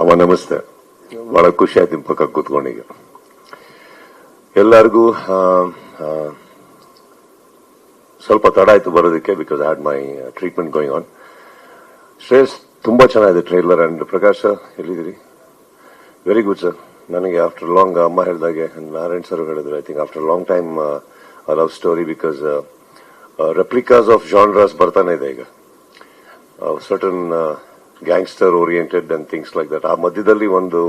ಅಮ್ಮ ನಮಸ್ತೆ. ಬಹಳ ಖುಷಿ ಆಯ್ತು ನಿಮ್ಮ ಪಕ್ಕ ಕೂತ್ಕೊಂಡೀಗ. ಎಲ್ಲರಿಗೂ ಸ್ವಲ್ಪ ತಡ ಆಯ್ತು ಬರೋದಕ್ಕೆ, because I had my treatment going on. Shreyas, ತುಂಬಾ ಚೆನ್ನಾಗಿದೆ ಟ್ರೈಲರ್. ಅಂಡ್ ಪ್ರಕಾಶ್ ಸರ್ ಎಲ್ಲಿದ್ದೀರಿ? Very good sir. ನನಗೆ ಆಫ್ಟರ್ ಲಾಂಗ್, ಅಮ್ಮ ಹೇಳಿದಾಗೆ, ನಾರಾಯಣ್ ಸರ್ ಹೇಳಿದ್ರು, I think after long time love story, because replicas of genres ಬರ್ತಾನೆ ಇದೆ ಈಗ. Certain gangster oriented and things like that. ಆ ಮಧ್ಯದಲ್ಲಿ ಒಂದು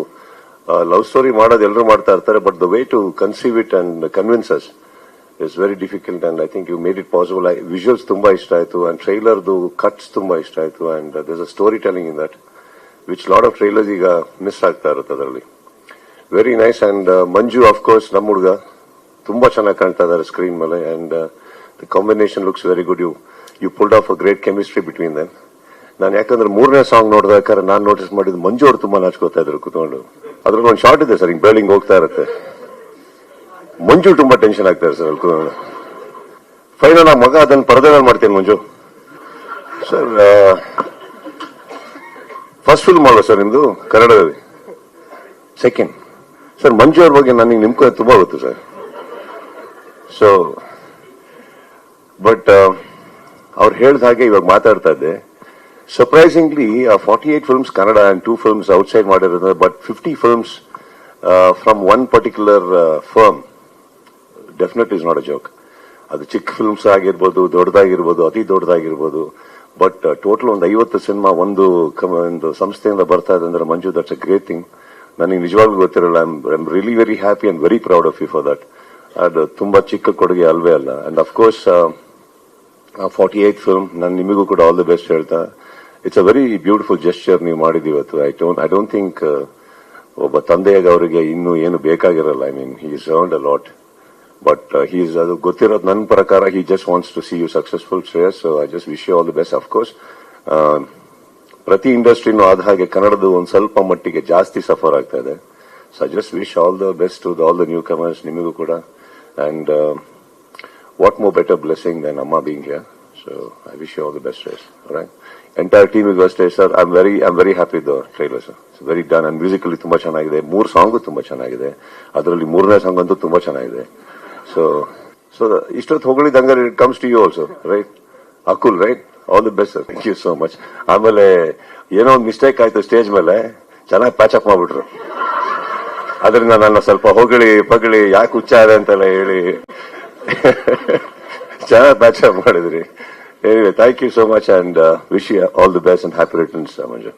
ಲವ್ ಸ್ಟೋರಿ ಮಾಡೋದು ಎಲ್ಲರೂ ಮಾಡ್ತಾ ಇರ್ತಾರೆ, but the way to conceive it and convince us is very difficult. And I think you made it possible. Visuals ತುಂಬಾ ಇಷ್ಟ ಆಯ್ತು, ಅಂಡ್ ಟ್ರೈಲರ್ದು ಕಟ್ಸ್ ತುಂಬಾ ಇಷ್ಟ ಆಯ್ತು, and there's a story telling in that which lot of trailers ಈಗ miss ಆಗ್ತಾ ಇರುತ್ತೆ ಅದರಲ್ಲಿ. Very nice. And Manju of course ನಮ್ಮ ಹುಡುಗ ತುಂಬಾ ಚೆನ್ನಾಗಿ ಕಾಣ್ತಾ ಇದ್ದಾರೆ ಸ್ಕ್ರೀನ್ ಮೇಲೆ, and the combination looks very good. You pulled off a great chemistry between them. ನಾನು ಯಾಕಂದ್ರೆ ಮೂರನೇ ಸಾಂಗ್ ನೋಡಿದಾರೆ ನಾನು ನೋಟಿಸ್ ಮಾಡಿದ್ದು ಮಂಜು ಅವರು ತುಂಬಾ ನಾಚ್ಕೋತಾ ಇದ್ರು ಕೂತ್ಕೊಂಡು. ಅದ್ರಲ್ಲಿ ಒಂದು ಶಾರ್ಟ್ ಇದೆ ಸರ್, ಹಿಂಗ್ ಬೇಳಿಂಗ್ ಹೋಗ್ತಾ ಇರುತ್ತೆ, ಮಂಜು ತುಂಬಾ ಟೆನ್ಷನ್ ಆಗ್ತಾರೆ ಸರ್ ಅಲ್ಲಿ ಕೂತ್ಕೊಂಡು. ಫೈನಲ್ ಆ ಮಗ ಅದನ್ನ ಪರದೆನಲ್ಲಿ ಮಾಡ್ತೀನಿ ಮಂಜು ಸರ್. ಫಸ್ಟ್ ಫಿಲ್ಮ್ ಅಲ್ವಾ ಸರ್ ನಿಮ್ದು ಕನ್ನಡದಲ್ಲಿ? Second sir. ಮಂಜು ಅವ್ರ ಬಗ್ಗೆ ನನಗೆ ನಿಮ್ಗೆ ತುಂಬಾ ಗೊತ್ತು ಸರ್. ಸೊ ಬಟ್ ಅವ್ರು ಹೇಳ್ದ ಹಾಗೆ ಇವಾಗ ಮಾತಾಡ್ತಾ ಇದ್ದೆ. Surprisingly, 48 films Kannada and 2 films outside ಮಾಡಿರೋದು, but 50 films from one particular firm definitely is not a joke. ಅದು ಚಿಕ್ಕ ಫಿಲ್ಮ್ಸ್ ಆಗಿರ್ಬೋದು, ದೊಡ್ಡದಾಗಿರ್ಬೋದು, ಅತಿ ದೊಡ್ಡದಾಗಿರ್ಬೋದು, ಬಟ್ ಟೋಟಲ್ ಒಂದು 50 ಸಿನಿಮಾ ಒಂದು ಸಂಸ್ಥೆಯಿಂದ ಬರ್ತಾ ಇದೆ ಅಂದ್ರೆ Manju, that's a great thing. ನನಗೆ ನಿಜವಾಗ್ಲೂ ಗೊತ್ತಿರಲ್ಲ. I am really very happy and very proud of you for that. ಅದು ತುಂಬಾ ಚಿಕ್ಕ ಕೊಡುಗೆ ಅಲ್ವೇ ಅಲ್ಲ. ಅಂಡ್ ಅಫ್ ಕೋರ್ಸ್ 48 ಫಿಲ್ಮ್ ನಾನು ನಿಮಗೂ ಕೂಡ ಆಲ್ ದಿ ಬೆಸ್ಟ್ ಹೇಳ್ತಾ. It's a very beautiful gesture ನೀವು ಮಾಡಿದ್ದು ಇವತ್ತು. ಐ ಡೋಂಟ್ ಥಿಂಕ್ ಒಬ್ಬ ತಂದೆಯಾಗಿ ಅವರಿಗೆ ಇನ್ನೂ ಏನು ಬೇಕಾಗಿರಲ್ಲ. I mean he is earned a lot, but ಅದು ಗೊತ್ತಿರೋದು ನನ್ನ ಪ್ರಕಾರ he just wants to see you successful Shreyas. So I just wish you all the best. Of course ಪ್ರತಿ ಇಂಡಸ್ಟ್ರಿನೂ ಆದ ಹಾಗೆ ಕನ್ನಡದ ಒಂದು ಸ್ವಲ್ಪ ಮಟ್ಟಿಗೆ ಜಾಸ್ತಿ ಸಫರ್ ಆಗ್ತಾ ಇದೆ. So I just wish all the best to all the newcomers, ನಿಮಗೂ ಕೂಡ. And what more better blessing than amma being here. So I wish you all the best, Shreyas. All right. Entire team is best, sir. I'm very happy with the trailer, sir. It's very done, and musically ತುಂಬಾ ಚೆನ್ನಾಗಿದೆ. 3 song ತುಂಬಾ ಚೆನ್ನಾಗಿದೆ. ಅದರಲ್ಲಿ 3ನೇ song ಅಂತೂ ತುಂಬಾ ಚೆನ್ನಾಗಿದೆ. So ಇಷ್ಟೊತ್ತು ಹೊಗಳಿದಂಗೆ it comes to you also, right? Akul, right? All the best, sir. Thank you so much. ಆಮೇಲೆ ಏನೋ ಒಂದು ಮಿಸ್ಟೇಕ್ ಆಯ್ತು ಸ್ಟೇಜ್ ಮೇಲೆ, ಚೆನ್ನಾಗಿ ಪ್ಯಾಚ್ ಅಪ್ ಮಾಡ್ಬಿಟ್ರು. ಅದರಿಂದ ನನ್ನ ಸ್ವಲ್ಪ ಪಗಳಿ ಯಾಕೆ ಹುಚ್ಚ ಇದೆ ಅಂತೆಲ್ಲ ಹೇಳಿ ಚೆನ್ನಾಗಿ ಪ್ಯಾಚ್ ಅಪ್ ಮಾಡಿದ್ರಿ. Anyway, thank you so much, and wish you all the best and happy returns, Manju.